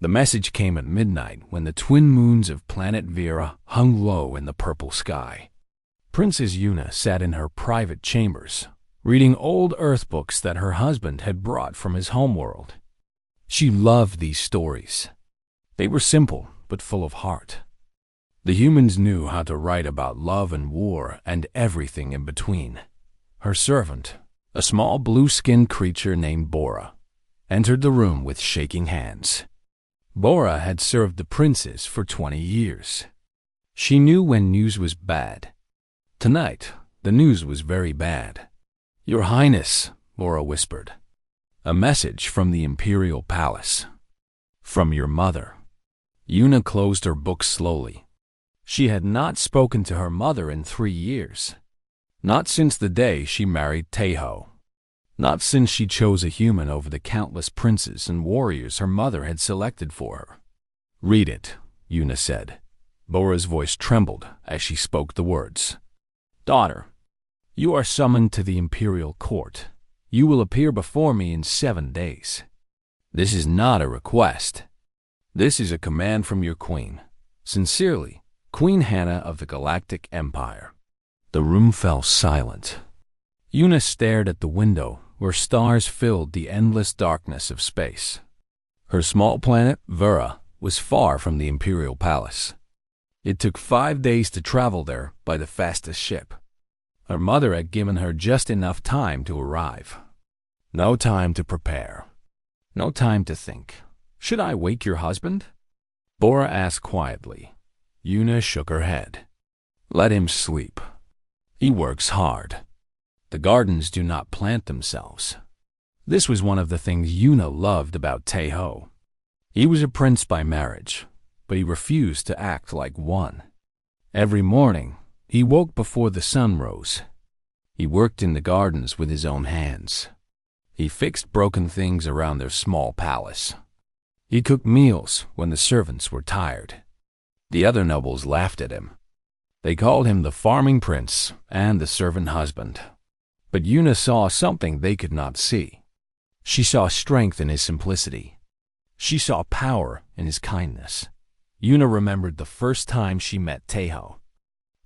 The message came at midnight when the twin moons of planet Vera hung low in the purple sky. Princess Yuna sat in her private chambers, reading old Earth books that her husband had brought from his homeworld. She loved these stories. They were simple but full of heart. The humans knew how to write about love and war and everything in between. Her servant, a small blue-skinned creature named Bora, entered the room with shaking hands. Bora had served the princess for 20 years. She knew when news was bad. Tonight, the news was very bad. "Your Highness," Bora whispered. "A message from the Imperial Palace. From your mother." Yuna closed her book slowly. She had not spoken to her mother in 3 years. Not since the day she married Taeho. Not since she chose a human over the countless princes and warriors her mother had selected for her. "Read it," Yuna said. Bora's voice trembled as she spoke the words. "Daughter, you are summoned to the Imperial Court. You will appear before me in 7 days. This is not a request. This is a command from your queen. Sincerely, Queen Hannah of the Galactic Empire." The room fell silent. Yuna stared at the window where stars filled the endless darkness of space. Her small planet, Vera, was far from the Imperial Palace. It took 5 days to travel there by the fastest ship. Her mother had given her just enough time to arrive. No time to prepare. No time to think. "Should I wake your husband?" Bora asked quietly. Yuna shook her head. "Let him sleep. He works hard. The gardens do not plant themselves." This was one of the things Yuna loved about Taeho. He was a prince by marriage, but he refused to act like one. Every morning, he woke before the sun rose. He worked in the gardens with his own hands. He fixed broken things around their small palace. He cooked meals when the servants were tired. The other nobles laughed at him. They called him the farming prince and the servant husband. But Yuna saw something they could not see. She saw strength in his simplicity. She saw power in his kindness. Yuna remembered the first time she met Taeho.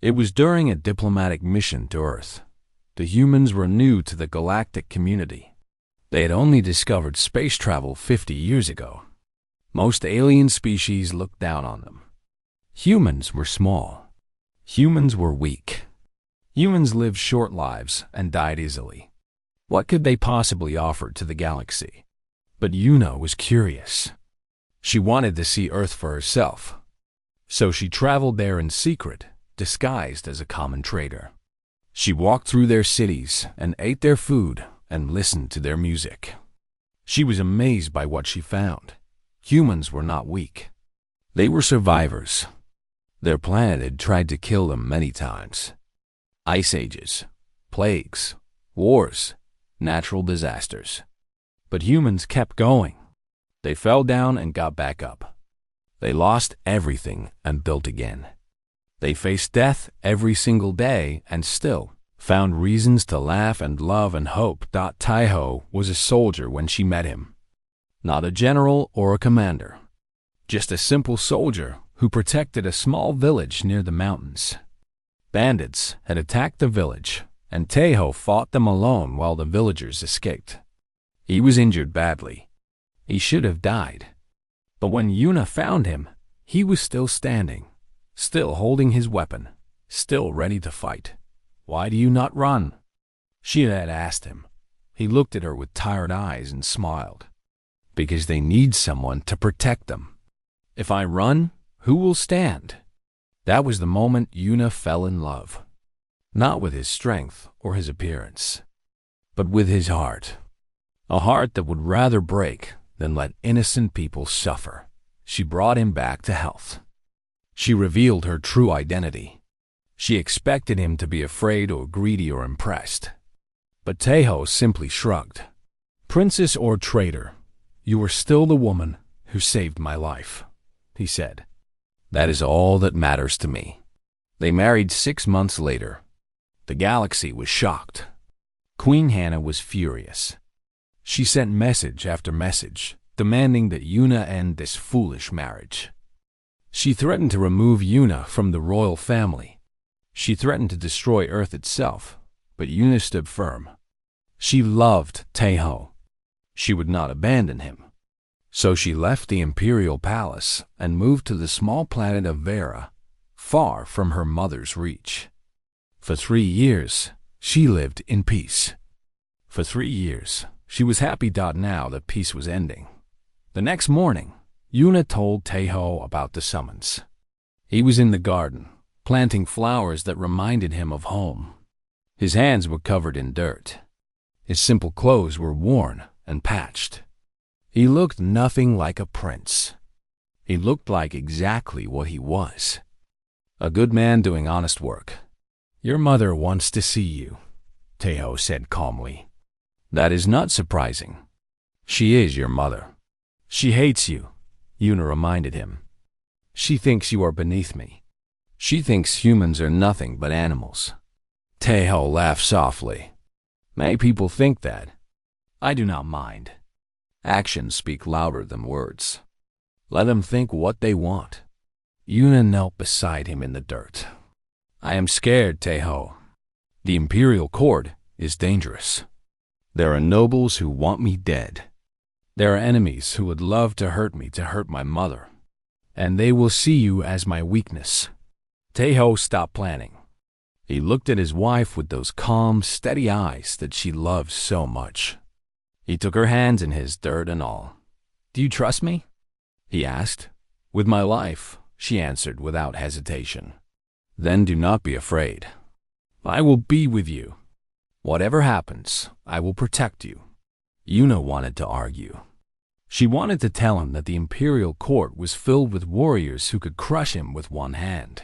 It was during a diplomatic mission to Earth. The humans were new to the galactic community. They had only discovered space travel 50 years ago. Most alien species looked down on them. Humans were small. Humans were weak. Humans lived short lives and died easily. What could they possibly offer to the galaxy? But Yuna was curious. She wanted to see Earth for herself. So she traveled there in secret, disguised as a common trader. She walked through their cities and ate their food and listened to their music. She was amazed by what she found. Humans were not weak. They were survivors. Their planet had tried to kill them many times. Ice ages, plagues, wars, natural disasters. But humans kept going. They fell down and got back up. They lost everything and built again. They faced death every single day and still found reasons to laugh and love and hope. Taeho was a soldier when she met him. Not a general or a commander. Just a simple soldier who protected a small village near the mountains. Bandits had attacked the village, and Taeho fought them alone while the villagers escaped. He was injured badly. He should have died. But when Yuna found him, he was still standing, still holding his weapon, still ready to fight. "Why do you not run?" she had asked him. He looked at her with tired eyes and smiled. "Because they need someone to protect them. If I run, who will stand?" That was the moment Yuna fell in love. Not with his strength or his appearance, but with his heart. A heart that would rather break than let innocent people suffer. She brought him back to health. She revealed her true identity. She expected him to be afraid or greedy or impressed. But Taeho simply shrugged. "Princess or traitor, you are still the woman who saved my life," he said. "That is all that matters to me." They married 6 months later. The galaxy was shocked. Queen Hannah was furious. She sent message after message, demanding that Yuna end this foolish marriage. She threatened to remove Yuna from the royal family. She threatened to destroy Earth itself, but Yuna stood firm. She loved Taeho. She would not abandon him. So she left the imperial palace and moved to the small planet of Vera, far from her mother's reach. For 3 years, she lived in peace. For 3 years, she was happy. Now that peace was ending. The next morning, Yuna told Taeho about the summons. He was in the garden, planting flowers that reminded him of home. His hands were covered in dirt. His simple clothes were worn and patched. He looked nothing like a prince. He looked like exactly what he was. A good man doing honest work. "Your mother wants to see you," Taeho said calmly. "That is not surprising. She is your mother." "She hates you," Yuna reminded him. "She thinks you are beneath me. She thinks humans are nothing but animals." Taeho laughed softly. "Many people think that. I do not mind. Actions speak louder than words. Let them think what they want." Yuna knelt beside him in the dirt. "I am scared, Taeho. The imperial court is dangerous. There are nobles who want me dead. There are enemies who would love to hurt me to hurt my mother. And they will see you as my weakness." Taeho stopped planning. He looked at his wife with those calm, steady eyes that she loved so much. He took her hands in his, dirt and all. "Do you trust me?" he asked. "With my life," she answered without hesitation. "Then do not be afraid. I will be with you. Whatever happens, I will protect you." Yuna wanted to argue. She wanted to tell him that the imperial court was filled with warriors who could crush him with one hand.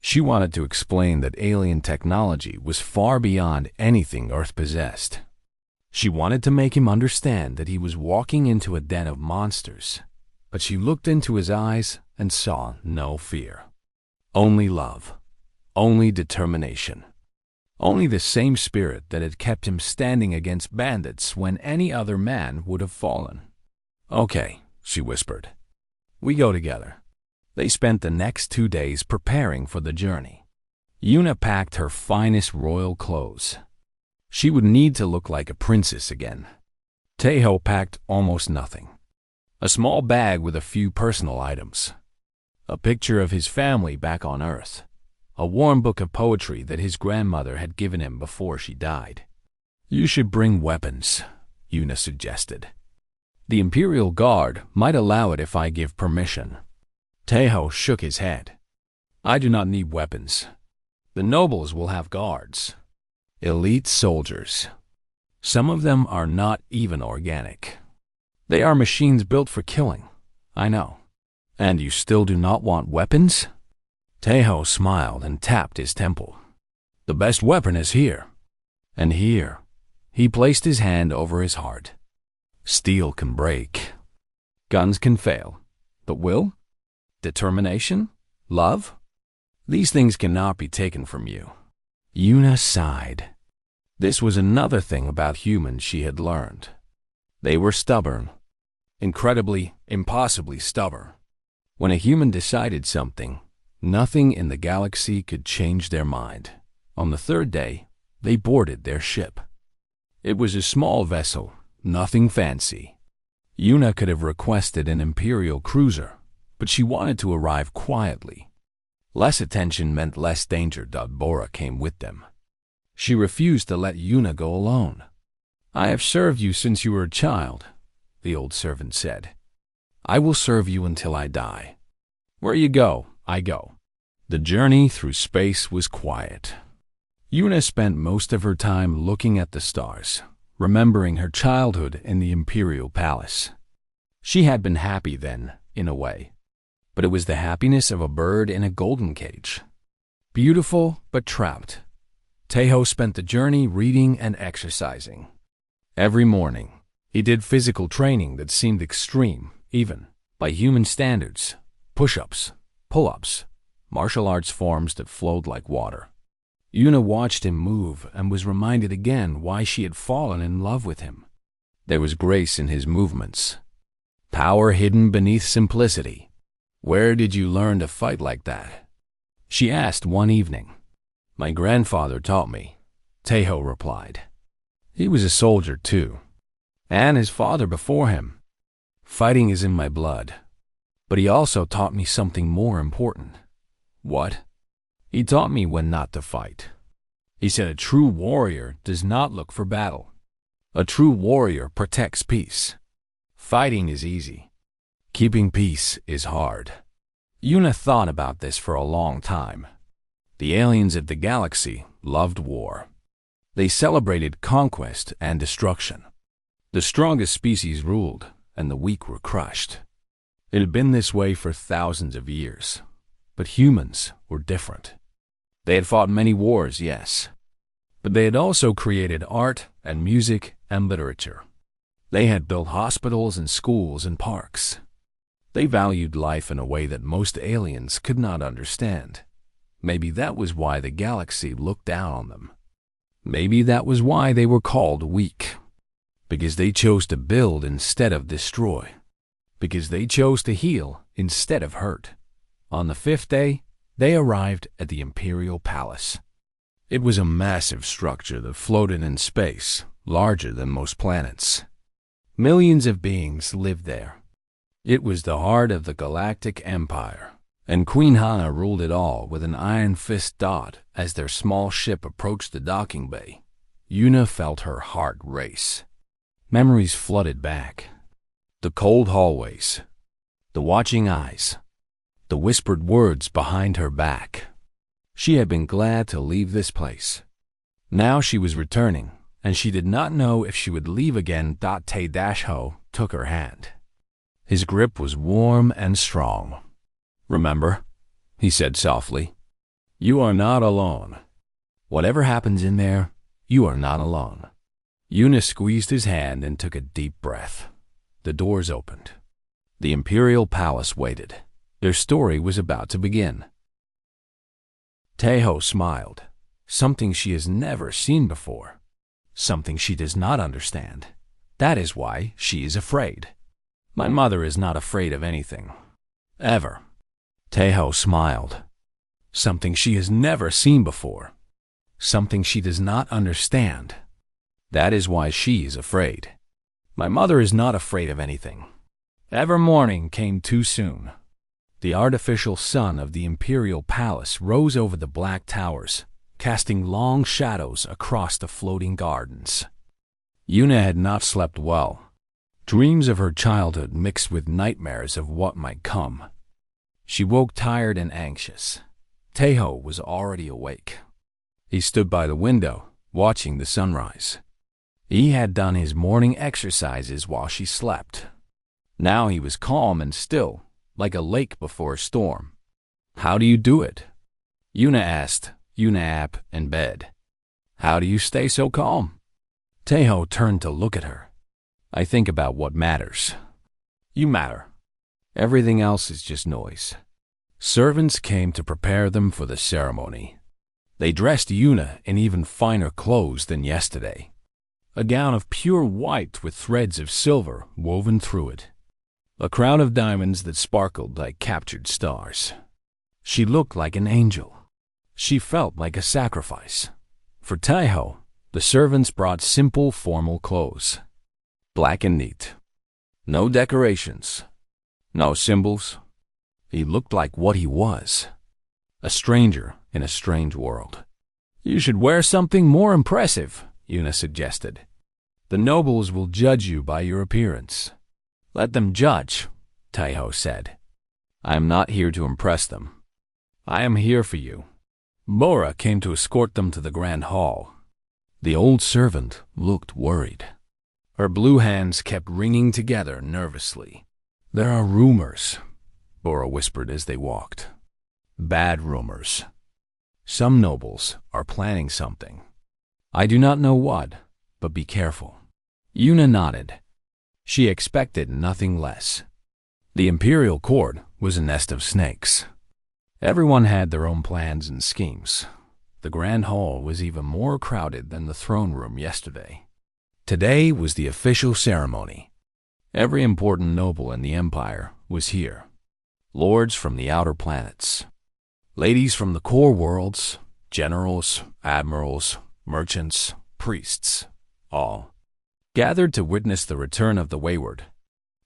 She wanted to explain that alien technology was far beyond anything Earth possessed. She wanted to make him understand that he was walking into a den of monsters, but she looked into his eyes and saw no fear. Only love, only determination, only the same spirit that had kept him standing against bandits when any other man would have fallen. "Okay," she whispered. "We go together." They spent the next 2 days preparing for the journey. Yuna packed her finest royal clothes. She would need to look like a princess again. Taeho packed almost nothing. A small bag with a few personal items. A picture of his family back on Earth. A warm book of poetry that his grandmother had given him before she died. "You should bring weapons," Yuna suggested. "The Imperial Guard might allow it if I give permission." Taeho shook his head. "I do not need weapons. The nobles will have guards. Elite soldiers. Some of them are not even organic. They are machines built for killing. I know. And you still do not want weapons?" Taeho smiled and tapped his temple. "The best weapon is here. And here." He placed his hand over his heart. "Steel can break. Guns can fail. But will? Determination? Love? These things cannot be taken from you." Yuna sighed. This was another thing about humans she had learned. They were stubborn. Incredibly, impossibly stubborn. When a human decided something, nothing in the galaxy could change their mind. On the 3rd day, they boarded their ship. It was a small vessel, nothing fancy. Yuna could have requested an imperial cruiser, but she wanted to arrive quietly. Less attention meant less danger. Bora came with them. She refused to let Yuna go alone. "I have served you since you were a child," the old servant said. "I will serve you until I die. Where you go, I go." The journey through space was quiet. Yuna spent most of her time looking at the stars, remembering her childhood in the imperial palace. She had been happy then, in a way. But it was the happiness of a bird in a golden cage. Beautiful, but trapped. Taeho spent the journey reading and exercising. Every morning, he did physical training that seemed extreme, even by human standards. Push-ups, pull-ups, martial arts forms that flowed like water. Yuna watched him move and was reminded again why she had fallen in love with him. There was grace in his movements. Power hidden beneath simplicity. Where did you learn to fight like that? She asked one evening. My grandfather taught me, Tejo replied. He was a soldier too, and his father before him. Fighting is in my blood. But he also taught me something more important. What? He taught me when not to fight. He said a true warrior does not look for battle. A true warrior protects peace. Fighting is easy. Keeping peace is hard. Yuna thought about this for a long time. The aliens of the galaxy loved war. They celebrated conquest and destruction. The strongest species ruled, and the weak were crushed. It had been this way for thousands of years. But humans were different. They had fought many wars, yes. But they had also created art and music and literature. They had built hospitals and schools and parks. They valued life in a way that most aliens could not understand. Maybe that was why the galaxy looked down on them. Maybe that was why they were called weak. Because they chose to build instead of destroy. Because they chose to heal instead of hurt. On the 5th day, they arrived at the Imperial Palace. It was a massive structure that floated in space, larger than most planets. Millions of beings lived there. It was the heart of the Galactic Empire, and Queen Hana ruled it all with an iron fist dot as their small ship approached the docking bay. Yuna felt her heart race. Memories flooded back. The cold hallways, the watching eyes, the whispered words behind her back. She had been glad to leave this place. Now she was returning, and she did not know if she would leave again. Te-Ho took her hand. His grip was warm and strong. Remember, he said softly, you are not alone. Whatever happens in there, you are not alone. Yuna squeezed his hand and took a deep breath. The doors opened. The Imperial Palace waited. Their story was about to begin. Tejo smiled. Something she has never seen before. Something she does not understand. That is why she is afraid. My mother is not afraid of anything. Ever. Tejo smiled. Something she has never seen before. Something she does not understand. That is why she is afraid. My mother is not afraid of anything. Ever morning came too soon. The artificial sun of the Imperial Palace rose over the black towers, casting long shadows across the floating gardens. Yuna had not slept well. Dreams of her childhood mixed with nightmares of what might come. She woke tired and anxious. Tejo was already awake. He stood by the window, watching the sunrise. He had done his morning exercises while she slept. Now he was calm and still, like a lake before a storm. How do you do it? Yuna asked, Yuna in bed. How do you stay so calm? Tejo turned to look at her. I think about what matters. You matter. Everything else is just noise. Servants came to prepare them for the ceremony. They dressed Yuna in even finer clothes than yesterday. A gown of pure white with threads of silver woven through it. A crown of diamonds that sparkled like captured stars. She looked like an angel. She felt like a sacrifice. For Tejo, the servants brought simple formal clothes. Black and neat. No decorations. No symbols. He looked like what he was. A stranger in a strange world. You should wear something more impressive, Yuna suggested. The nobles will judge you by your appearance. Let them judge, Tejo said. I am not here to impress them. I am here for you. Bora came to escort them to the grand hall. The old servant looked worried. Her blue hands kept wringing together nervously. There are rumors, Bora whispered as they walked. Bad rumors. Some nobles are planning something. I do not know what, but be careful. Yuna nodded. She expected nothing less. The imperial court was a nest of snakes. Everyone had their own plans and schemes. The grand hall was even more crowded than the throne room yesterday. Today was the official ceremony. Every important noble in the empire was here. Lords from the outer planets, ladies from the core worlds, generals, admirals, merchants, priests, all gathered to witness the return of the wayward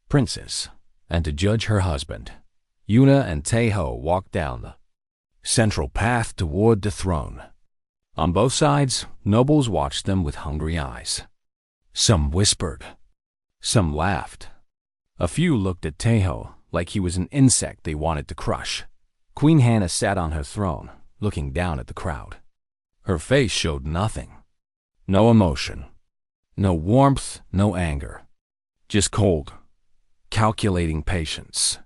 princess and to judge her husband. Yuna and Taeho walked down the central path toward the throne. On both sides, nobles watched them with hungry eyes. Some whispered, some laughed. A few looked at Taeho like he was an insect they wanted to crush. Queen Hannah sat on her throne, looking down at the crowd. Her face showed nothing. No emotion. No warmth, no anger. Just cold, calculating patience.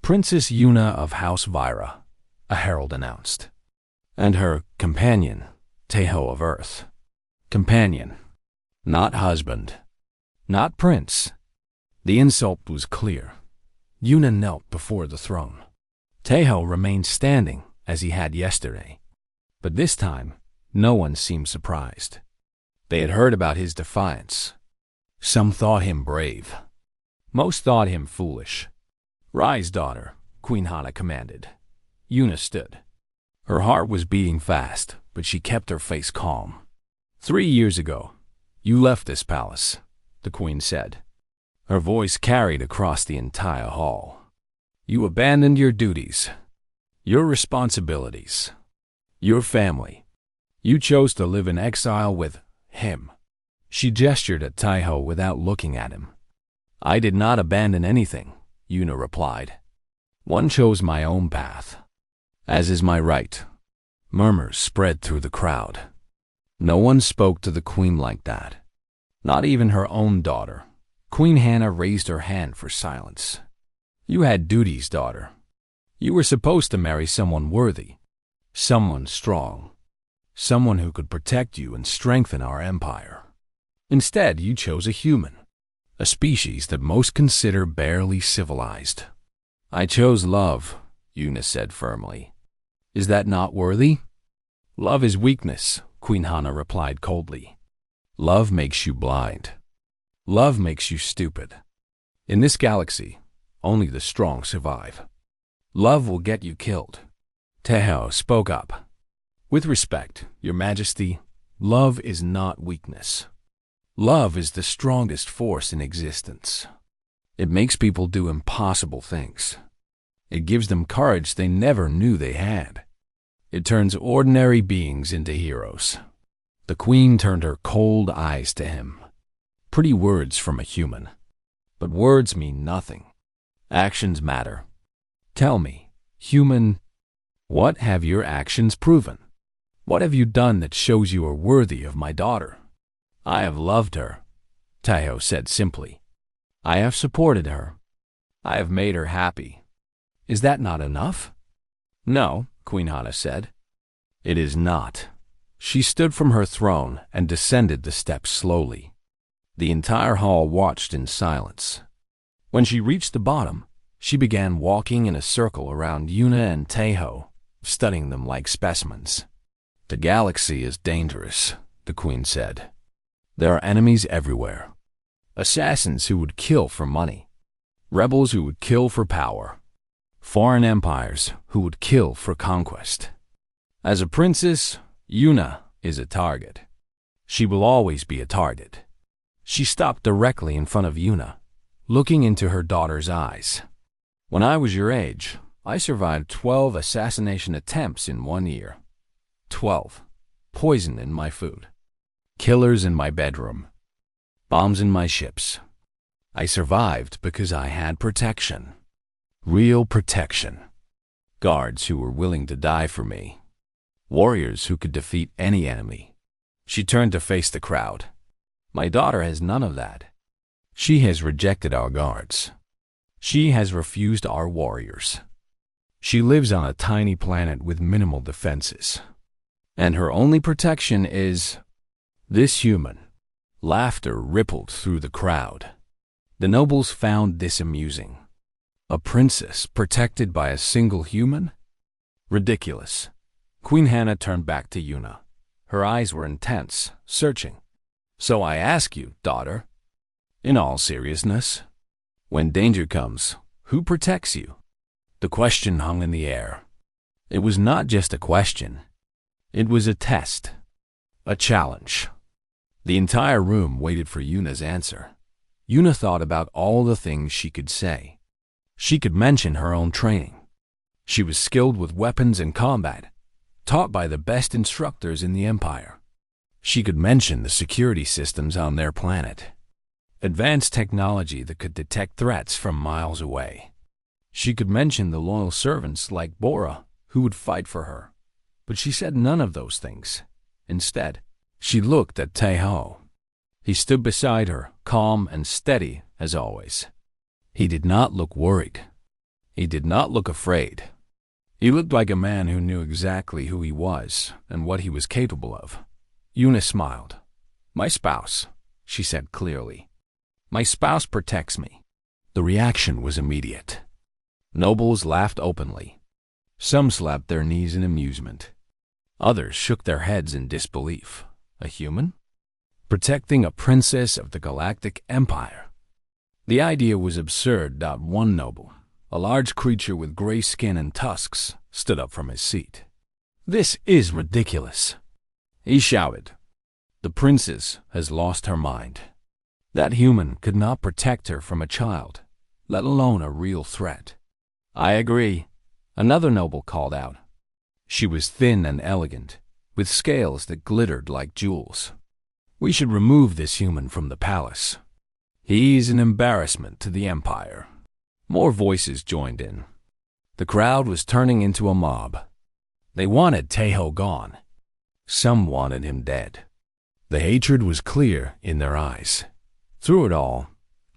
Princess Yuna of House Vyra, a herald announced. And her companion, Taeho of Earth. Companion, not husband, not prince. The insult was clear. Yuna knelt before the throne. Taeho remained standing as he had yesterday. But this time, no one seemed surprised. They had heard about his defiance. Some thought him brave. Most thought him foolish. "Rise, daughter," Queen Hannah commanded. Yuna stood. Her heart was beating fast, but she kept her face calm. 3 years ago, you left this palace, the queen said. Her voice carried across the entire hall. You abandoned your duties, your responsibilities, your family. You chose to live in exile with him. She gestured at Taeho without looking at him. I did not abandon anything, Yuna replied. One chose my own path, as is my right. Murmurs spread through the crowd. No one spoke to the queen like that, not even her own daughter. Queen Hannah raised her hand for silence. You had duties, daughter. You were supposed to marry someone worthy, someone strong, someone who could protect you and strengthen our empire. Instead, you chose a human, a species that most consider barely civilized. I chose love, Yuna said firmly. Is that not worthy? Love is weakness, Queen Hannah replied coldly. Love makes you blind. Love makes you stupid. In this galaxy, only the strong survive. Love will get you killed. Taeho spoke up. With respect, Your Majesty, love is not weakness. Love is the strongest force in existence. It makes people do impossible things. It gives them courage they never knew they had. It turns ordinary beings into heroes. The queen turned her cold eyes to him. Pretty words from a human. But words mean nothing. Actions matter. Tell me, human, what have your actions proven? What have you done that shows you are worthy of my daughter? I have loved her, Taeho said simply. I have supported her. I have made her happy. Is that not enough? No, Queen Hannah said. It is not. She stood from her throne and descended the steps slowly. The entire hall watched in silence. When she reached the bottom, she began walking in a circle around Yuna and Taeho, studying them like specimens. The galaxy is dangerous, the queen said. There are enemies everywhere. Assassins who would kill for money. Rebels who would kill for power. Foreign empires who would kill for conquest. As a princess, Yuna is a target. She will always be a target. She stopped directly in front of Yuna, looking into her daughter's eyes. When I was your age, I survived 12 assassination attempts in 1 year. 12. Poison in my food. Killers in my bedroom. Bombs in my ships. I survived because I had protection. Real protection. Guards who were willing to die for me. Warriors who could defeat any enemy. She turned to face the crowd. My daughter has none of that. She has rejected our guards. She has refused our warriors. She lives on a tiny planet with minimal defenses. And her only protection is this human. Laughter rippled through the crowd. The nobles found this amusing. A princess protected by a single human? Ridiculous. Queen Hannah turned back to Yuna. Her eyes were intense, searching. So I ask you, daughter, in all seriousness, When danger comes, who protects you? The question hung in the air. It was not just a question. It was a test. A challenge. The entire room waited for Yuna's answer. Yuna thought about all the things she could say. She could mention her own training. She was skilled with weapons and combat, taught by the best instructors in the Empire. She could mention the security systems on their planet. Advanced technology that could detect threats from miles away. She could mention the loyal servants like Bora who would fight for her. But she said none of those things. Instead, she looked at Taeho. He stood beside her, calm and steady as always. He did not look worried. He did not look afraid. He looked like a man who knew exactly who he was and what he was capable of. Yuna smiled. "My spouse," she said clearly. "My spouse protects me." The reaction was immediate. Nobles laughed openly. Some slapped their knees in amusement. Others shook their heads in disbelief. A human? Protecting a princess of the Galactic Empire. The idea was absurd. One noble, a large creature with gray skin and tusks, stood up from his seat. "This is ridiculous," he shouted. "The princess has lost her mind. That human could not protect her from a child, let alone a real threat." "I agree," another noble called out. She was thin and elegant, with scales that glittered like jewels. "We should remove this human from the palace. He is an embarrassment to the Empire." More voices joined in. The crowd was turning into a mob. They wanted Taeho gone. Some wanted him dead. The hatred was clear in their eyes. Through it all,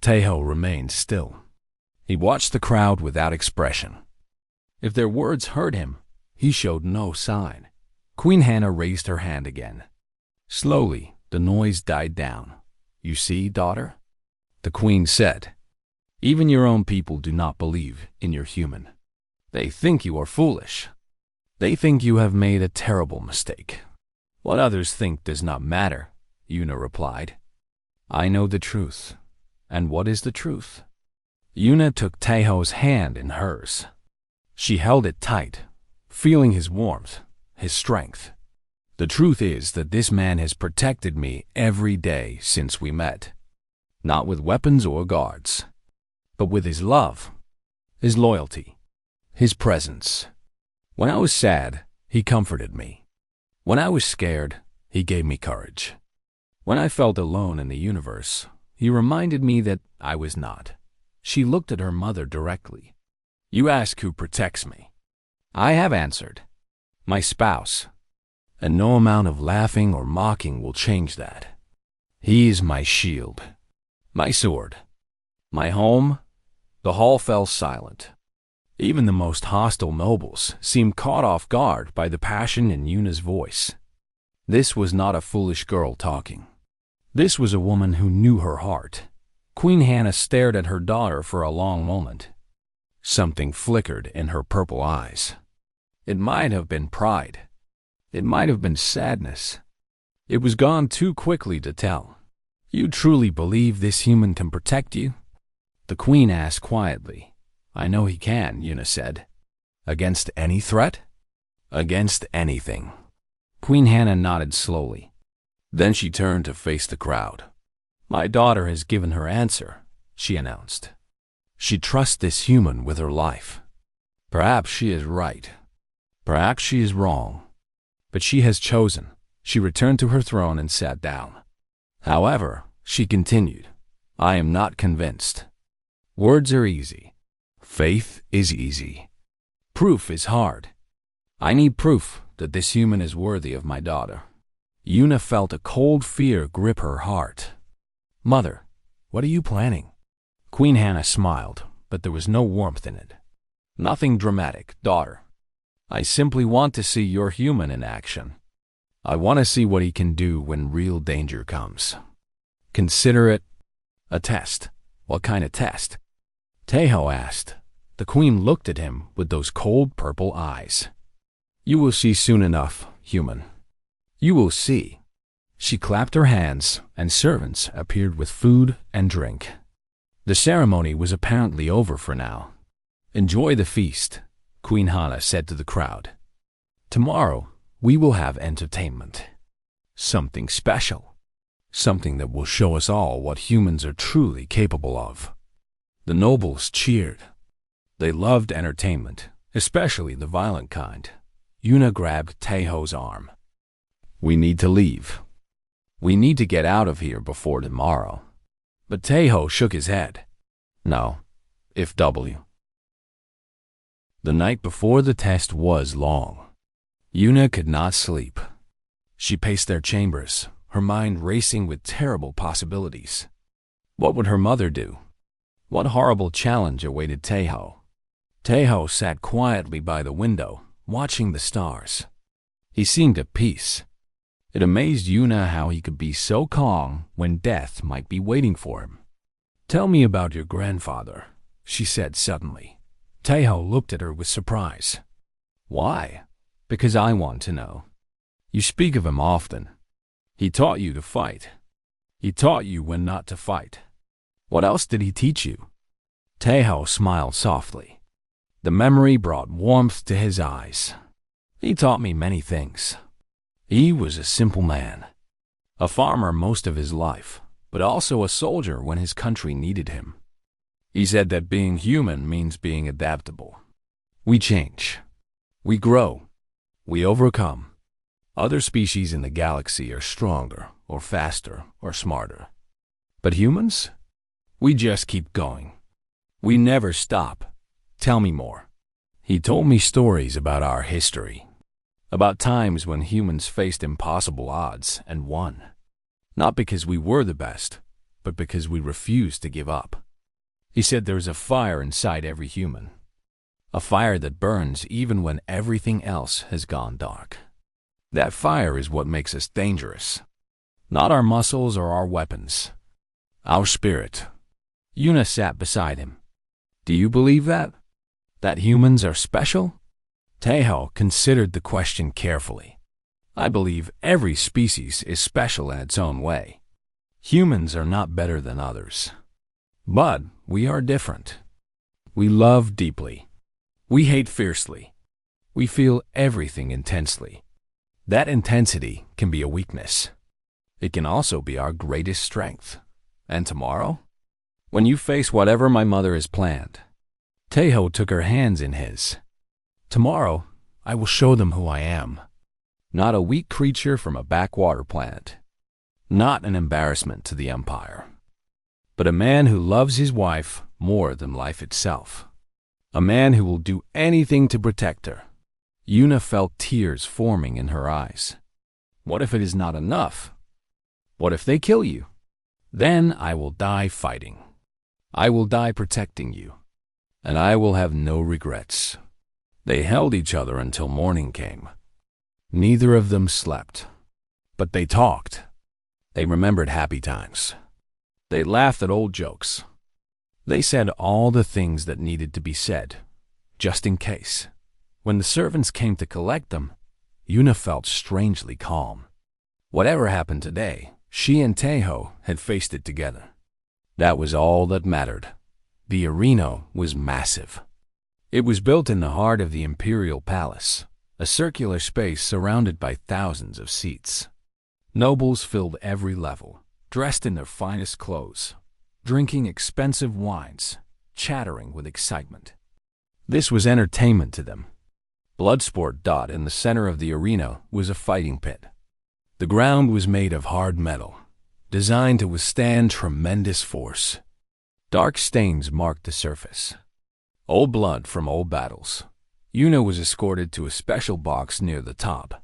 Taeho remained still. He watched the crowd without expression. If their words hurt him, he showed no sign. Queen Hannah raised her hand again. Slowly, the noise died down. "You see, daughter?" the queen said. "Even your own people do not believe in your human. They think you are foolish. They think you have made a terrible mistake." "What others think does not matter," Yuna replied. "I know the truth." "And what is the truth?" Yuna took Taeho's hand in hers. She held it tight, feeling his warmth, his strength. "The truth is that this man has protected me every day since we met. Not with weapons or guards, but with his love, his loyalty, his presence. When I was sad, he comforted me. When I was scared, he gave me courage. When I felt alone in the universe, he reminded me that I was not." She looked at her mother directly. "You ask who protects me. I have answered. My spouse. And no amount of laughing or mocking will change that. He is my shield, my sword, my home." The hall fell silent. Even the most hostile nobles seemed caught off guard by the passion in Yuna's voice. This was not a foolish girl talking. This was a woman who knew her heart. Queen Hannah stared at her daughter for a long moment. Something flickered in her purple eyes. It might have been pride. It might have been sadness. It was gone too quickly to tell. "You truly believe this human can protect you?" the queen asked quietly. "I know he can," Yuna said. "Against any threat?" "Against anything." Queen Hannah nodded slowly. Then she turned to face the crowd. "My daughter has given her answer," she announced. "She trusts this human with her life. Perhaps she is right. Perhaps she is wrong. But she has chosen." She returned to her throne and sat down. "However," she continued, "I am not convinced. Words are easy. Faith is easy. Proof is hard. I need proof that this human is worthy of my daughter." Yuna felt a cold fear grip her heart. "Mother, what are you planning?" Queen Hannah smiled, but there was no warmth in it. "Nothing dramatic, daughter. I simply want to see your human in action. I want to see what he can do when real danger comes. Consider it a test." "What kind of test?" Taeho asked. The queen looked at him with those cold purple eyes. "You will see soon enough, human. You will see." She clapped her hands, and servants appeared with food and drink. The ceremony was apparently over for now. "Enjoy the feast," Queen Hana said to the crowd. "Tomorrow, we will have entertainment. Something special. Something that will show us all what humans are truly capable of." The nobles cheered. They loved entertainment, especially the violent kind. Yuna grabbed Teiho's arm. "We need to leave. We need to get out of here before tomorrow." But Teiho shook his head. "No, if W." The night before the test was long. Yuna could not sleep. She paced their chambers, her mind racing with terrible possibilities. What would her mother do? What horrible challenge awaited Teiho? Teiho sat quietly by the window, watching the stars. He seemed at peace. It amazed Yuna how he could be so calm when death might be waiting for him. "Tell me about your grandfather," she said suddenly. Teiho looked at her with surprise. "Why?" "Because I want to know. You speak of him often. He taught you to fight. He taught you when not to fight. What else did he teach you?" Teiho smiled softly. The memory brought warmth to his eyes. "He taught me many things. He was a simple man, a farmer most of his life, but also a soldier when his country needed him. He said that being human means being adaptable. We change. We grow. We overcome. Other species in the galaxy are stronger, or faster, or smarter. But humans? We just keep going. We never stop. Tell me more." He told me stories about our history, about times when humans faced impossible odds and won. Not because we were the best, but because we refused to give up. He said there's a fire inside every human, a fire that burns even when everything else has gone dark. That fire is what makes us dangerous. Not our muscles or our weapons. Our spirit. Yuna sat beside him. "Do you believe that? That humans are special?" Teiho considered the question carefully. "I believe every species is special in its own way. Humans are not better than others. But we are different. We love deeply. We hate fiercely. We feel everything intensely. That intensity can be a weakness. It can also be our greatest strength. And tomorrow? When you face whatever my mother has planned." Teiho took her hands in his. "Tomorrow, I will show them who I am. Not a weak creature from a backwater planet. Not an embarrassment to the Empire. But a man who loves his wife more than life itself. A man who will do anything to protect her." Yuna felt tears forming in her eyes. "What if it is not enough? What if they kill you? Then I will die fighting. I will die protecting you. And I will have no regrets." They held each other until morning came. Neither of them slept. But they talked. They remembered happy times. They laughed at old jokes. They said all the things that needed to be said, just in case. When the servants came to collect them, Yuna felt strangely calm. Whatever happened today, she and Teiho had faced it together. That was all that mattered. The arena was massive. It was built in the heart of the Imperial Palace, a circular space surrounded by thousands of seats. Nobles filled every level, dressed in their finest clothes, drinking expensive wines, chattering with excitement. This was entertainment to them. Bloodsport Dot in the center of the arena was a fighting pit. The ground was made of hard metal, designed to withstand tremendous force. Dark stains marked the surface. Old blood from old battles. Yuna was escorted to a special box near the top.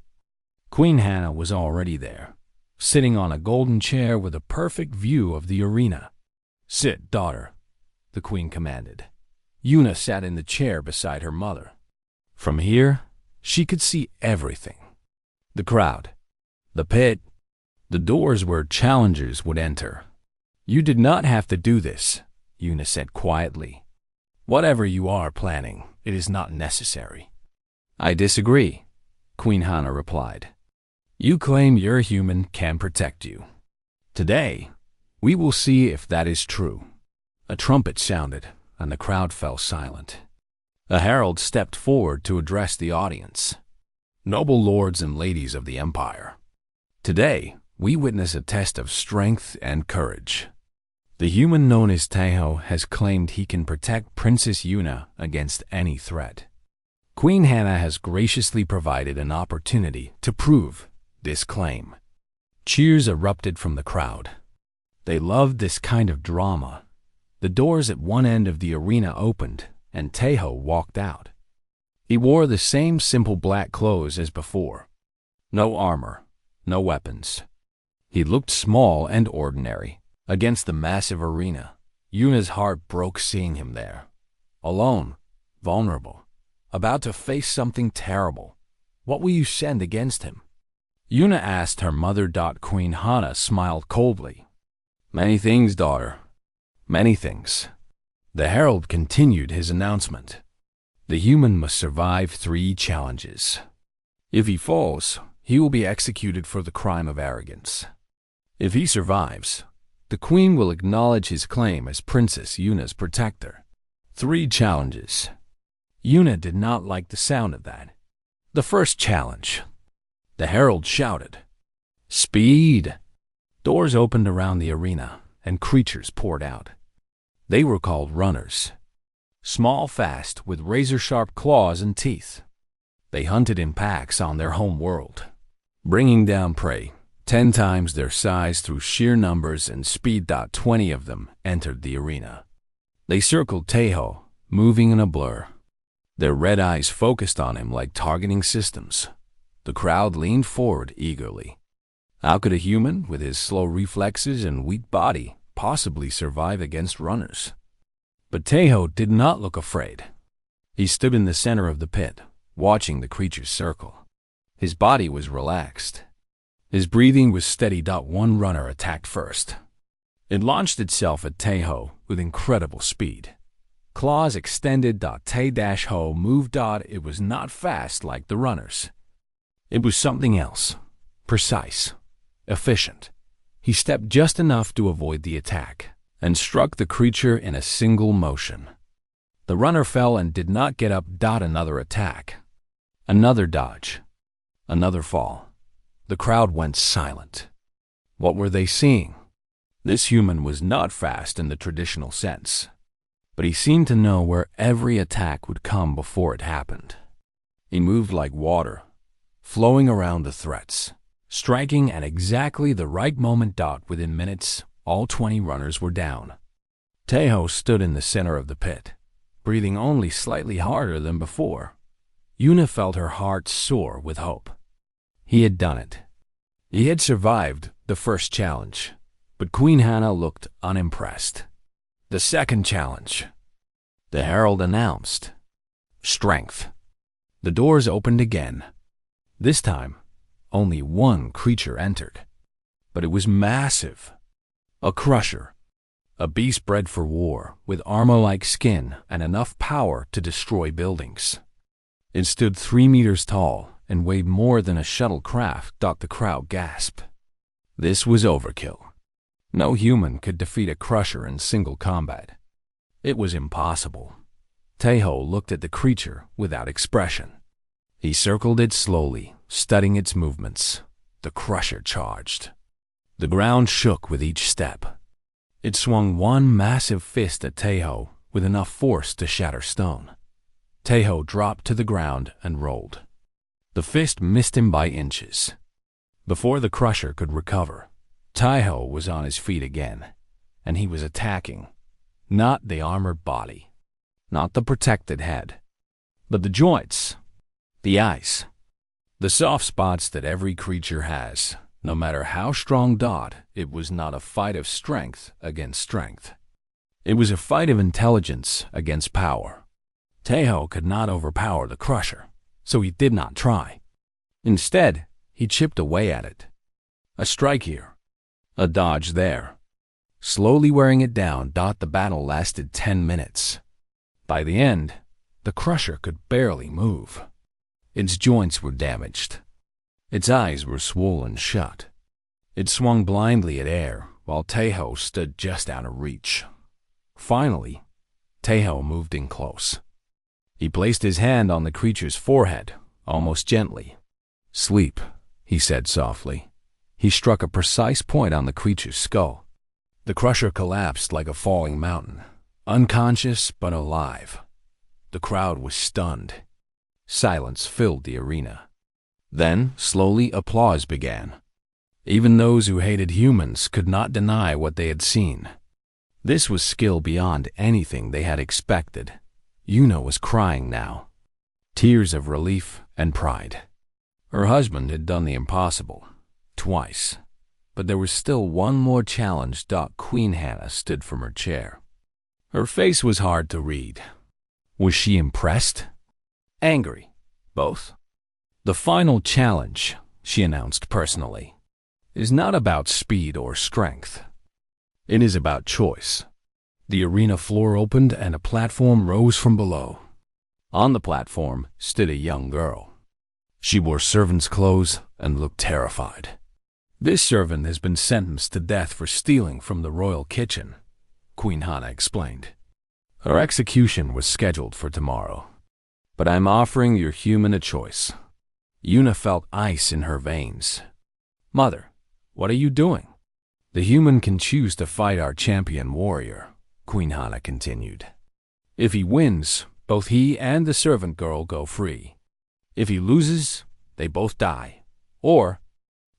Queen Hana was already there, sitting on a golden chair with a perfect view of the arena. "Sit, daughter," the queen commanded. Yuna sat in the chair beside her mother. From here, she could see everything. The crowd, the pit, the doors where challengers would enter. "You did not have to do this," Yuna said quietly. "Whatever you are planning, it is not necessary." "I disagree," Queen Hana replied. "You claim your human can protect you. Today, we will see if that is true. A trumpet sounded, and the crowd fell silent. A herald stepped forward to address the audience. Noble lords and ladies of the Empire, today we witness a test of strength and courage. The human known as Taeho has claimed he can protect Princess Yuna against any threat. Queen Hannah has graciously provided an opportunity to prove this claim. Cheers erupted from the crowd. They loved this kind of drama. The doors at one end of the arena opened, and Taeho walked out. He wore the same simple black clothes as before. No armor, no weapons. He looked small and ordinary against the massive arena. Yuna's heart broke seeing him there. Alone, vulnerable, about to face something terrible. What will you send against him? Yuna asked her mother. Queen Hannah smiled coldly. Many things, daughter. Many things. The herald continued his announcement. The human must survive 3 challenges. If he falls, he will be executed for the crime of arrogance. If he survives, the queen will acknowledge his claim as Princess Yuna's protector. 3 challenges. Yuna did not like the sound of that. The first challenge. The herald shouted, "Speed!" Doors opened around the arena, and creatures poured out. They were called runners. Small, fast, with razor-sharp claws and teeth. They hunted in packs on their home world, bringing down prey 10 times their size through sheer numbers and speed. 20 of them entered the arena. They circled Taeho, moving in a blur. Their red eyes focused on him like targeting systems. The crowd leaned forward eagerly. How could a human, with his slow reflexes and weak body, possibly survive against runners? But Taeho did not look afraid. He stood in the center of the pit, watching the creatures circle. His body was relaxed. His breathing was steady. One runner attacked first. It launched itself at Taeho with incredible speed. Claws extended. Tae-ho moved. It was not fast like the runners. It was something else. Precise. Efficient. He stepped just enough to avoid the attack, and struck the creature in a single motion. The runner fell and did not get up. Another attack. Another dodge. Another fall. The crowd went silent. What were they seeing? This human was not fast in the traditional sense, but he seemed to know where every attack would come before it happened. He moved like water, flowing around the threats, striking at exactly the right moment. Within minutes, all 20 runners were down. Taeho stood in the center of the pit, breathing only slightly harder than before. Yuna felt her heart soar with hope. He had done it. He had survived the first challenge, but Queen Hannah looked unimpressed. The second challenge. The herald announced. Strength. The doors opened again. This time, only 1 creature entered, but it was massive. A crusher. A beast bred for war, with armor-like skin and enough power to destroy buildings. It stood 3 meters tall and weighed more than a shuttlecraft. The crowd gasped. This was overkill. No human could defeat a crusher in single combat. It was impossible. Taeho looked at the creature without expression. He circled it slowly, studying its movements. The crusher charged. The ground shook with each step. It swung 1 massive fist at Taeho with enough force to shatter stone. Taeho dropped to the ground and rolled. The fist missed him by inches. Before the crusher could recover, Taeho was on his feet again, and he was attacking. Not the armored body, not the protected head, but the joints, the eyes, the soft spots that every creature has. No matter how strong. It was not a fight of strength against strength. It was a fight of intelligence against power. Taeho could not overpower the crusher, so he did not try. Instead, he chipped away at it. A strike here, a dodge there, slowly wearing it down. The battle lasted 10 minutes. By the end, the crusher could barely move. Its joints were damaged. Its eyes were swollen shut. It swung blindly at air, while Taeho stood just out of reach. Finally, Tejo moved in close. He placed his hand on the creature's forehead, almost gently. "Sleep," he said softly. He struck a precise point on the creature's skull. The crusher collapsed like a falling mountain, unconscious but alive. The crowd was stunned. Silence filled the arena. Then, slowly, applause began. Even those who hated humans could not deny what they had seen. This was skill beyond anything they had expected. Yuna was crying now, tears of relief and pride. Her husband had done the impossible, twice. But there was still one more challenge. Queen Hannah stood from her chair. Her face was hard to read. Was she impressed? Angry? Both? "The final challenge," she announced personally, "is not about speed or strength. It is about choice." The arena floor opened and a platform rose from below. On the platform stood a young girl. She wore servant's clothes and looked terrified. "This servant has been sentenced to death for stealing from the royal kitchen," Queen Hannah explained. "Her execution was scheduled for tomorrow. But I'm offering your human a choice." Yuna felt ice in her veins. "Mother, what are you doing?" "The human can choose to fight our champion warrior," Queen Hannah continued. "If he wins, both he and the servant girl go free. If he loses, they both die. Or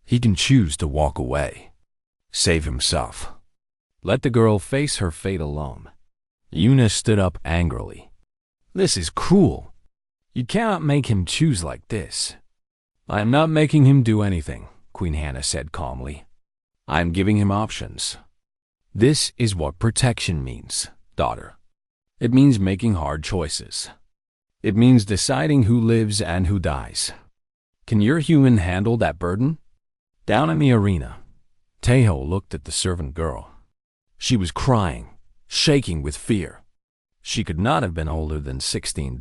he can choose to walk away. Save himself. Let the girl face her fate alone." Yuna stood up angrily. "This is cruel. You cannot make him choose like this." "I am not making him do anything," Queen Hannah said calmly. "I am giving him options. This is what protection means, daughter. It means making hard choices. It means deciding who lives and who dies. Can your human handle that burden?" Down in the arena, Tejo looked at the servant girl. She was crying, shaking with fear. She could not have been older than 16.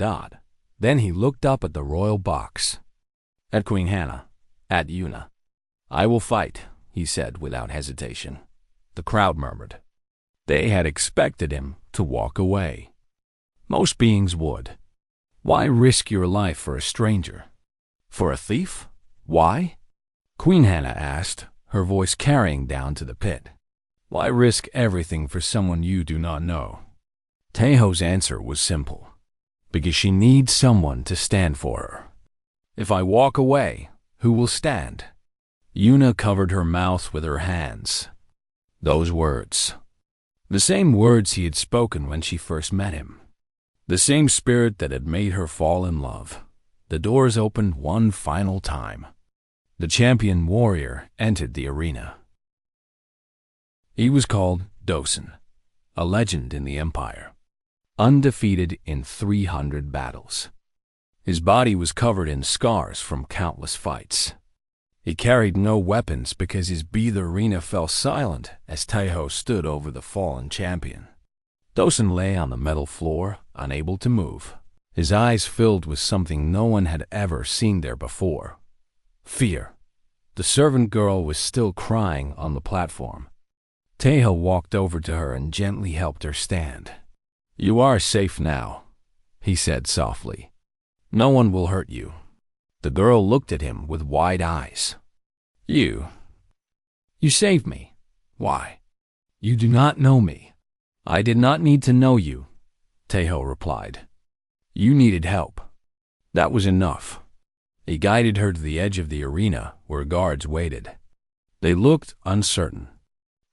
Then he looked up at the royal box. At Queen Hannah, at Yuna. "I will fight," he said without hesitation. The crowd murmured. They had expected him to walk away. Most beings would. Why risk your life for a stranger? For a thief? Why? Queen Hannah asked, her voice carrying down to the pit. Why risk everything for someone you do not know? Tejo's answer was simple. Because she needs someone to stand for her. If I walk away, who will stand? Yuna covered her mouth with her hands. Those words. The same words he had spoken when she first met him. The same spirit that had made her fall in love. The doors opened one final time. The champion warrior entered the arena. He was called Dosen, a legend in the Empire, undefeated in 300 battles. His body was covered in scars from countless fights. He carried no weapons because his beat arena fell silent as Tejo stood over the fallen champion. Dosen lay on the metal floor, unable to move, his eyes filled with something no one had ever seen there before. Fear. The servant girl was still crying on the platform. Tejo walked over to her and gently helped her stand. You are safe now, he said softly. No one will hurt you. The girl looked at him with wide eyes. You saved me. Why? You do not know me. I did not need to know you, Tejo replied. You needed help. That was enough. He guided her to the edge of the arena where guards waited. They looked uncertain.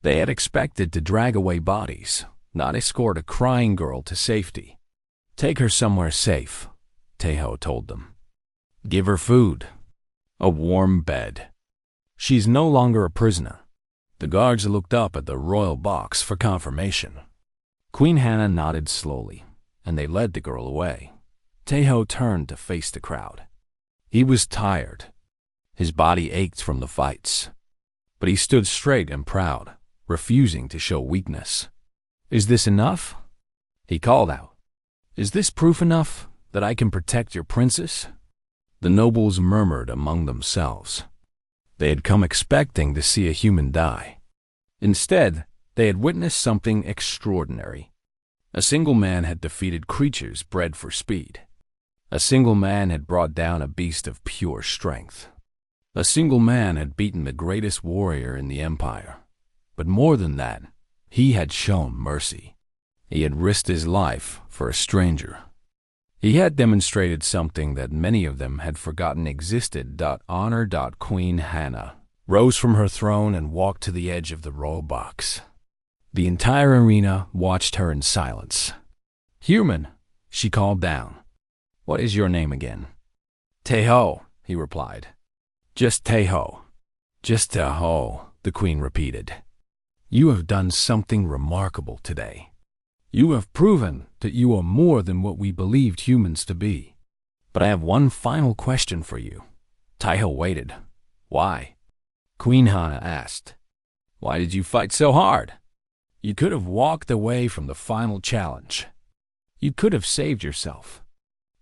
They had expected to drag away bodies, not escort a crying girl to safety. Take her somewhere safe, Tejo told them. Give her food, a warm bed. She's no longer a prisoner. The guards looked up at the royal box for confirmation. Queen Hannah nodded slowly, and they led the girl away. Tejo turned to face the crowd. He was tired. His body ached from the fights. But he stood straight and proud, refusing to show weakness. Is this enough? He called out. Is this proof enough that I can protect your princess? The nobles murmured among themselves. They had come expecting to see a human die. Instead, they had witnessed something extraordinary. A single man had defeated creatures bred for speed. A single man had brought down a beast of pure strength. A single man had beaten the greatest warrior in the empire. But more than that, he had shown mercy. He had risked his life for a stranger. He had demonstrated something that many of them had forgotten existed. Honor. Queen Hannah rose from her throne and walked to the edge of the royal box. The entire arena watched her in silence. "Human," she called down. "What is your name again?" "Taeho," he replied. "Just Taeho." "Just Taeho," the queen repeated. "You have done something remarkable today. You have proven that you are more than what we believed humans to be. But I have one final question for you." Taeho waited. "Why?" Queen Hannah asked. "Why did you fight so hard? You could have walked away from the final challenge. You could have saved yourself.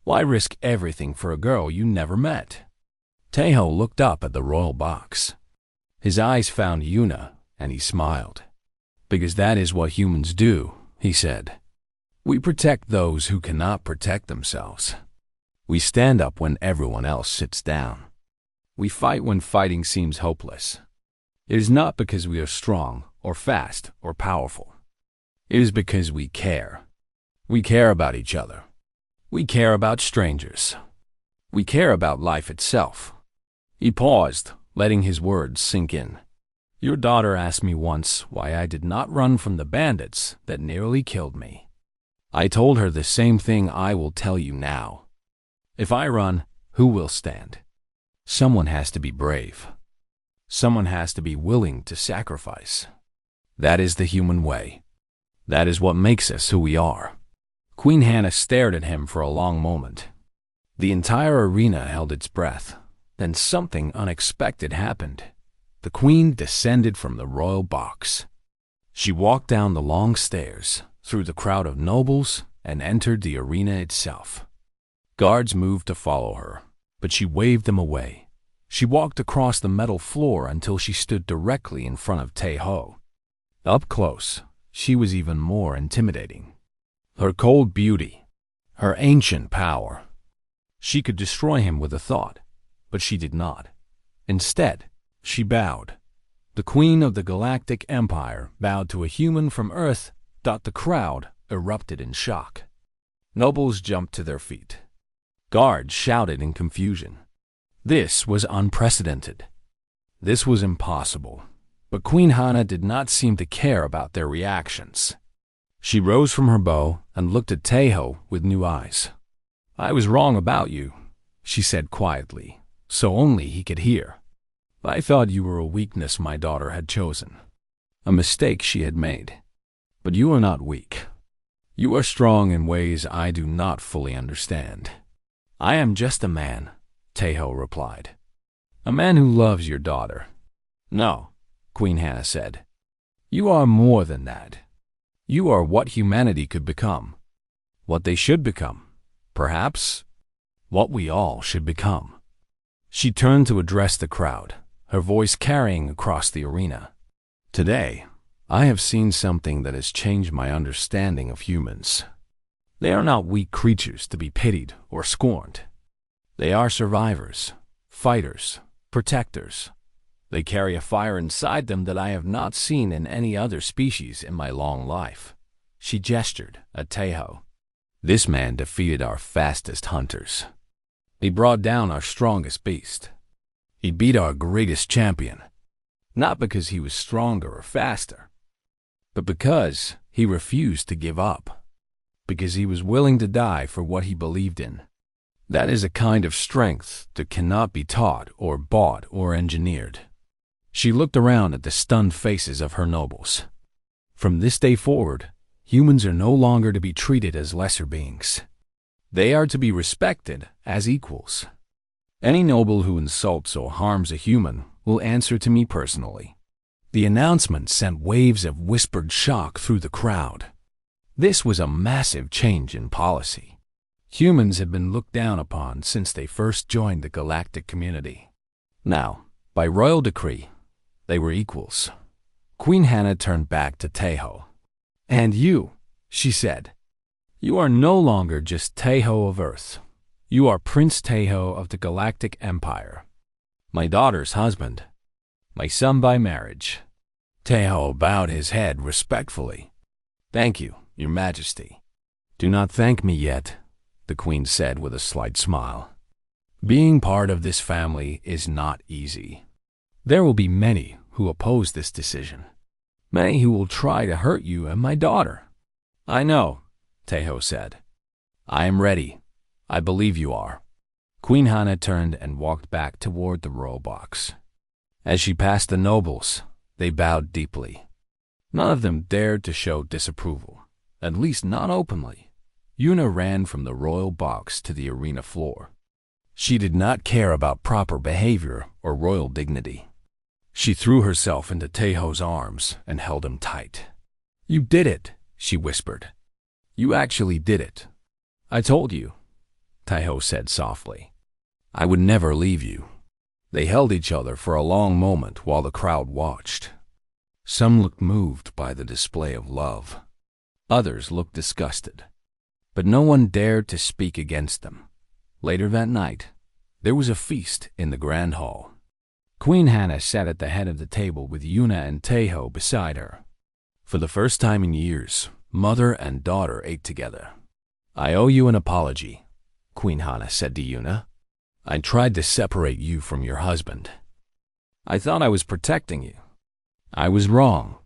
Why risk everything for a girl you never met?" Taeho looked up at the royal box. His eyes found Yuna, and he smiled. "Because that is what humans do," he said. "We protect those who cannot protect themselves. We stand up when everyone else sits down. We fight when fighting seems hopeless. It is not because we are strong or fast or powerful. It is because we care. We care about each other. We care about strangers. We care about life itself." He paused, letting his words sink in. "Your daughter asked me once why I did not run from the bandits that nearly killed me. I told her the same thing I will tell you now. If I run, who will stand? Someone has to be brave. Someone has to be willing to sacrifice. That is the human way. That is what makes us who we are." Queen Hannah stared at him for a long moment. The entire arena held its breath. Then something unexpected happened. The queen descended from the royal box. She walked down the long stairs, through the crowd of nobles, and entered the arena itself. Guards moved to follow her, but she waved them away. She walked across the metal floor until she stood directly in front of Taeho. Up close, she was even more intimidating. Her cold beauty, her ancient power. She could destroy him with a thought, but she did not. Instead, she bowed. The queen of the Galactic Empire bowed to a human from Earth. The crowd erupted in shock. Nobles jumped to their feet. Guards shouted in confusion. This was unprecedented. This was impossible. But Queen Hannah did not seem to care about their reactions. She rose from her bow and looked at Taeho with new eyes. "I was wrong about you," she said quietly, so only he could hear. "I thought you were a weakness my daughter had chosen, a mistake she had made. But you are not weak. You are strong in ways I do not fully understand." "I am just a man," Taeho replied. "A man who loves your daughter." "No," Queen Hannah said. "You are more than that. You are what humanity could become. What they should become. Perhaps what we all should become." She turned to address the crowd, her voice carrying across the arena. "Today, I have seen something that has changed my understanding of humans. They are not weak creatures to be pitied or scorned. They are survivors, fighters, protectors. They carry a fire inside them that I have not seen in any other species in my long life." She gestured at Taeho. "This man defeated our fastest hunters. He brought down our strongest beast. He beat our greatest champion, not because he was stronger or faster, but because he refused to give up, because he was willing to die for what he believed in. That is a kind of strength that cannot be taught or bought or engineered." She looked around at the stunned faces of her nobles. From this day forward, humans are no longer to be treated as lesser beings. They are to be respected as equals. Any noble who insults or harms a human will answer to me personally. The announcement sent waves of whispered shock through the crowd. This was a massive change in policy. Humans had been looked down upon since they first joined the galactic community. Now, by royal decree, they were equals. Queen Hannah turned back to Taeho. "And you," she said, You are no longer just Taeho of Earth. You are Prince Taeho of the Galactic Empire. My daughter's husband. My son by marriage." Taeho bowed his head respectfully. "Thank you, Your Majesty." "Do not thank me yet," the Queen said with a slight smile. "Being part of this family is not easy. There will be many who oppose this decision. Many who will try to hurt you and my daughter." "I know," Taeho said. "I am ready. I believe you are." Queen Hana turned and walked back toward the royal box. As she passed the nobles, they bowed deeply. None of them dared to show disapproval, at least not openly. Yuna ran from the royal box to the arena floor. She did not care about proper behavior or royal dignity. She threw herself into Taeho's arms and held him tight. "You did it," she whispered. "You actually did it. I told you," Taeho said softly. "I would never leave you." They held each other for a long moment while the crowd watched. Some looked moved by the display of love. Others looked disgusted. But no one dared to speak against them. Later that night, there was a feast in the grand hall. Queen Hana sat at the head of the table with Yuna and Taeho beside her. For the first time in years, mother and daughter ate together. "I owe you an apology," Queen Hana said to Yuna. "I tried to separate you from your husband. I thought I was protecting you. I was wrong."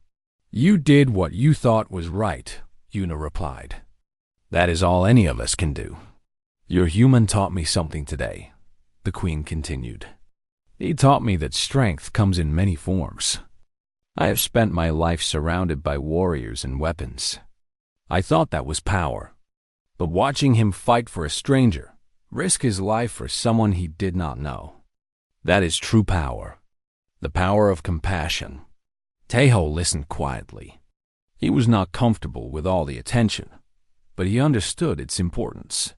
"You did what you thought was right," Yuna replied. "That is all any of us can do." "Your human taught me something today," the Queen continued. "He taught me that strength comes in many forms. I have spent my life surrounded by warriors and weapons. I thought that was power. But watching him fight for a stranger, risk his life for someone he did not know, that is true power. The power of compassion." Taeho listened quietly. He was not comfortable with all the attention, but he understood its importance.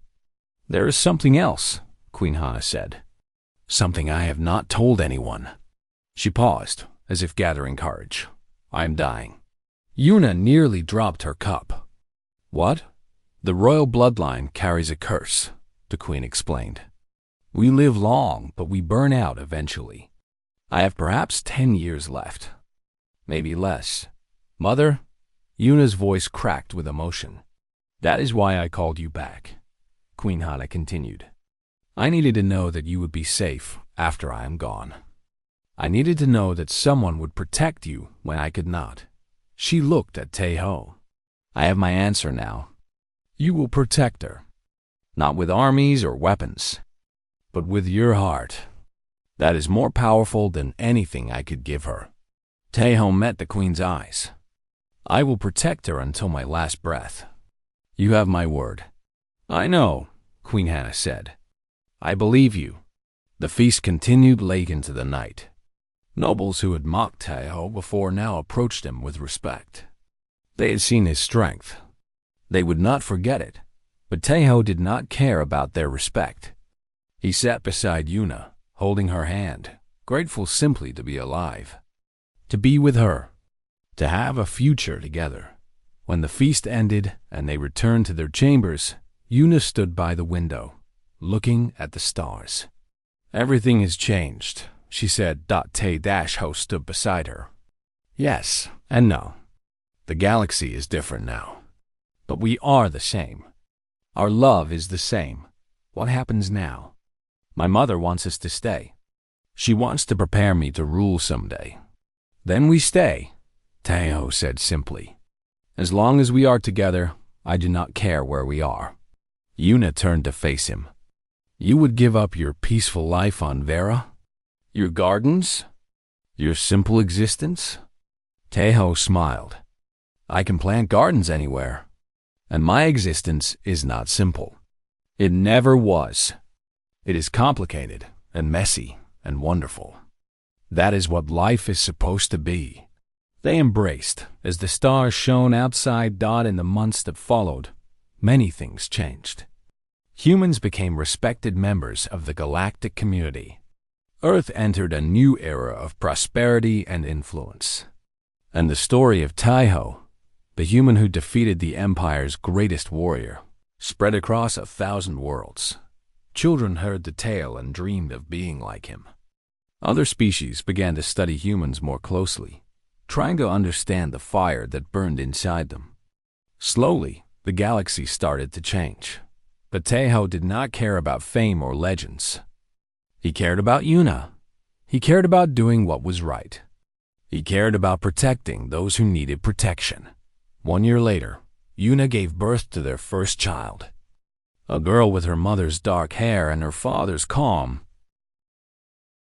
"There is something else," Queen Hana said. "Something I have not told anyone." She paused, as if gathering courage. "I am dying." Yuna nearly dropped her cup. "What?" "The royal bloodline carries a curse," the Queen explained. "We live long, but we burn out eventually. I have perhaps 10 years left. Maybe less. Mother," Yuna's voice cracked with emotion. "That is why I called you back," Queen Hana continued. "I needed to know that you would be safe after I am gone. I needed to know that someone would protect you when I could not." She looked at Taeho. "I have my answer now. You will protect her. Not with armies or weapons, but with your heart. That is more powerful than anything I could give her." Taeho met the Queen's eyes. "I will protect her until my last breath. You have my word." "I know," Queen Hana said. "I believe you." The feast continued late into the night. Nobles who had mocked Taeho before now approached him with respect. They had seen his strength. They would not forget it, but Taeho did not care about their respect. He sat beside Yuna, holding her hand, grateful simply to be alive, to be with her, to have a future together. When the feast ended and they returned to their chambers, Yuna stood by the window, looking at the stars. "Everything has changed," she said. Taeho stood beside her. "Yes and no. The galaxy is different now. But we are the same. Our love is the same. What happens now? My mother wants us to stay. She wants to prepare me to rule someday. Then we stay," Taeho said simply. "As long as we are together, I do not care where we are." Yuna turned to face him. "You would give up your peaceful life on Vera? Your gardens? Your simple existence?" Taeho smiled. "I can plant gardens anywhere. And my existence is not simple. It never was. It is complicated and messy and wonderful. That is what life is supposed to be." They embraced as the stars shone outside Dot in the months that followed. Many things changed. Humans became respected members of the galactic community. Earth entered a new era of prosperity and influence. And the story of Taeho, the human who defeated the Empire's greatest warrior, spread across 1,000 worlds. Children heard the tale and dreamed of being like him. Other species began to study humans more closely, trying to understand the fire that burned inside them. Slowly, the galaxy started to change. But Tejo did not care about fame or legends. He cared about Yuna. He cared about doing what was right. He cared about protecting those who needed protection. 1 year later, Yuna gave birth to their first child. A girl with her mother's dark hair and her father's calm,